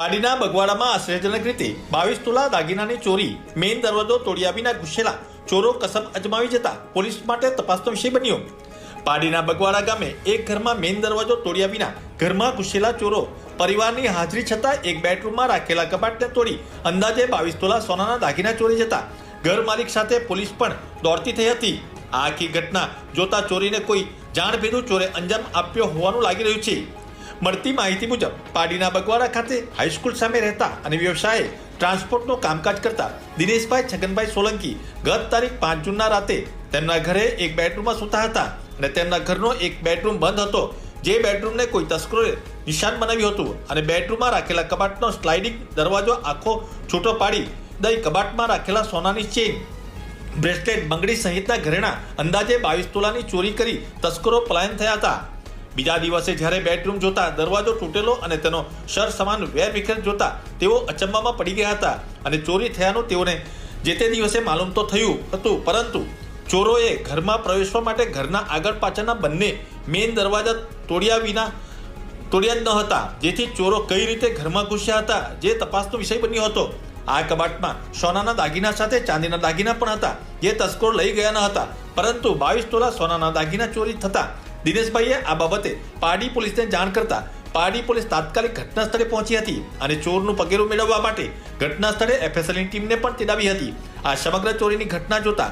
પાડીના બગવાડામાં આશ્ચર્યજનક રીતે 22 તોલા દાગીનાની ચોરી, મેઇન દરવાજો તોડ્યા વિના ઘૂસેલા ચોરો કસમ અજમાવી જતા પોલીસ માટે તપાસનો વિષય બન્યો. પાડીના બગવાડા ગામે એક ઘરમાં મેઇન દરવાજો તોડ્યા વિના ઘરમાં ઘૂસેલા ચોરો પરિવારની હાજરી છતાં એક બેડરૂમમાં રાખેલા કબાટને તોડી અંદાજે 22 તોલા સોનાના દાગીના ચોરી જતા ઘર માલિક સાથે પોલીસ પણ દોડતી થઈ હતી. આ આખી ઘટના જોતા ચોરીને કોઈ જાણભેદુ ચોરે અંજામ આપ્યો હોવાનું લાગી રહ્યું છે. મળતી માહિતી મુજબ પાડીના બગવાડા ખાતે હાઈસ્કૂલ સામે રહેતા અને વ્યવસાયે ટ્રાન્સપોર્ટનું કામકાજ કરતા દિનેશભાઈ છગનભાઈ સોલંકી ગત તારીખ 5 જૂનના રાતે તેમના ઘરે એક બેડરૂમમાં સૂતા હતા અને તેમના ઘરનો એક બેડરૂમ બંધ હતો, જે બેડરૂમને કોઈ તસ્કરોએ નિશાન બનાવ્યું હતું અને બેડરૂમમાં રાખેલા કબાટનો સ્લાઇડિંગ દરવાજો આખો છૂટો પાડી દઈ કબાટમાં રાખેલા સોનાની ચેન, બ્રેસલેટ, બંગડી સહિતના ઘરેણા અંદાજે 22 તોલાની ચોરી કરી તસ્કરો પલાયન થયા હતા. બીજા દિવસે જ્યારે બેડરૂમ જોતા દરવાજો તૂટેલો અને તેનો સર સમાન વેરવિખેર જોતા તેઓ અચંબામાં પડી ગયા હતા અને ચોરી થયાનું તેઓને જે તે દિવસે માલુમ તો થયું હતું, પરંતુ ચોરોએ ઘરમાં પ્રવેશવા માટે ઘરના આગળ પાછળના બંને મેઇન દરવાજા તોડ્યા જ ન હતા, જેથી ચોરો કઈ રીતે ઘરમાં ઘૂસ્યા હતા જે તપાસનો વિષય બન્યો હતો. આ કબાટમાં સોનાના દાગીના સાથે ચાંદીના દાગીના પણ હતા, જે તસ્કરો લઈ ગયા ન હતા, પરંતુ 22 તોલા સોનાના દાગીના ચોરી થતા દિનેશભાઈએ આ બાબતે પાડી પોલીસને જાણ કરતા પાડી પોલીસ તાત્કાલિક ઘટના સ્થળે પહોંચી હતી અને ચોરનું પગેરું મેળવવા માટે ઘટના સ્થળે એફએસએલની ટીમને પણ તેડાવી હતી. આ સમગ્ર ચોરીની ઘટના જોતા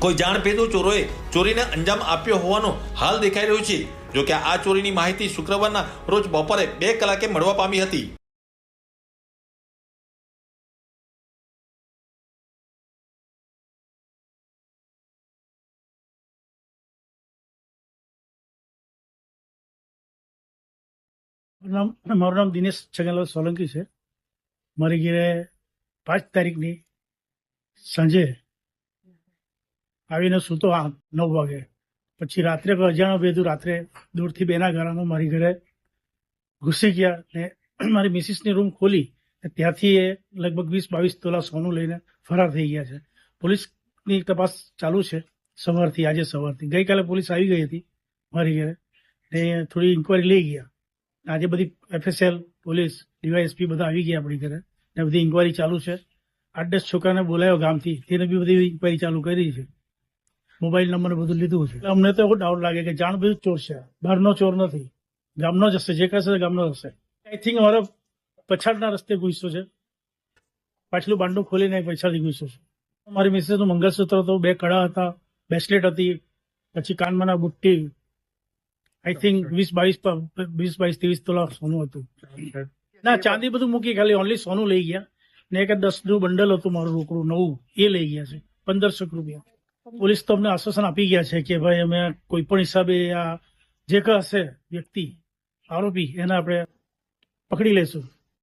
કોઈ જાણભેદુ ચોરોએ ચોરીને અંજામ આપ્યો હોવાનું હાલ દેખાઈ રહ્યું છે. જોકે આ ચોરીની માહિતી શુક્રવારના રોજ બપોરે 2 કલાકે મળવા પામી હતી. મારું નામ દિનેશ છગનલાલ સોલંકી છે. મારી ઘરે 5 તારીખની સાંજે આવીને સૂતો 9 વાગે, પછી રાત્રે અજાણ્યો ભેદુ રાત્રે દૂરથી બેના ગાળામાં મારી ઘરે ઘૂસી ગયા ને મારી મિસિસની રૂમ ખોલી ત્યાંથી એ લગભગ 20-22 તોલા સોનું લઈને ફરાર થઈ ગયા છે. પોલીસની તપાસ ચાલુ છે આજે સવારથી. ગઈકાલે પોલીસ આવી ગઈ હતી મારી ઘરે ને થોડી ઇન્કવાયરી લઈ ગયા. આજે બધી એફએસએલ પોલીસ ડીવાયએસપી બધા આવી ગયા આપણી ઘરે ને બધી ઇન્કવાયરી ચાલુ છે. 8-10 છોકરાને બોલાવ્યો ગામથી, તેને બી બધી ઇન્કવાયરી ચાલુ કરી છે. મોબાઈલ નંબર બધું લીધું છે. અમને તો એવો ડાઉટ લાગે કે જાણબૂਝ ચોર છે, બહારનો ચોર નથી, ગામનો જ હશે, જે કહેશે ગામનો જ હશે. આઈ થિંક અમારા પછાડના રસ્તે ઘૂસ્યો છે, પાછલું બાંડું ખોલીને પછાડી ઘૂસ્યો છે. મારી મિસેસનું મંગળસૂત્ર હતો, 2 કડા હતા, બ્રેસલેટ હતી, પછી કાનમાં બુટ્ટી, આઈ થિંક 20-22-23 તોલા સોનું હતું. ના, ચાંદી બધું મૂકી, ખાલી ઓનલી સોનું લઈ ગયા ને એક 10નું બંડલ હતું મારું રોકડું નવું, એ લઈ ગયા છે 1500 રૂપિયા. પોલીસ તો અમને આશ્વાસન આપી ગયા છે કે ભાઈ અમે કોઈ પણ હિસાબે આ જે હશે વ્યક્તિ આરોપી એને આપણે પકડી લેશું.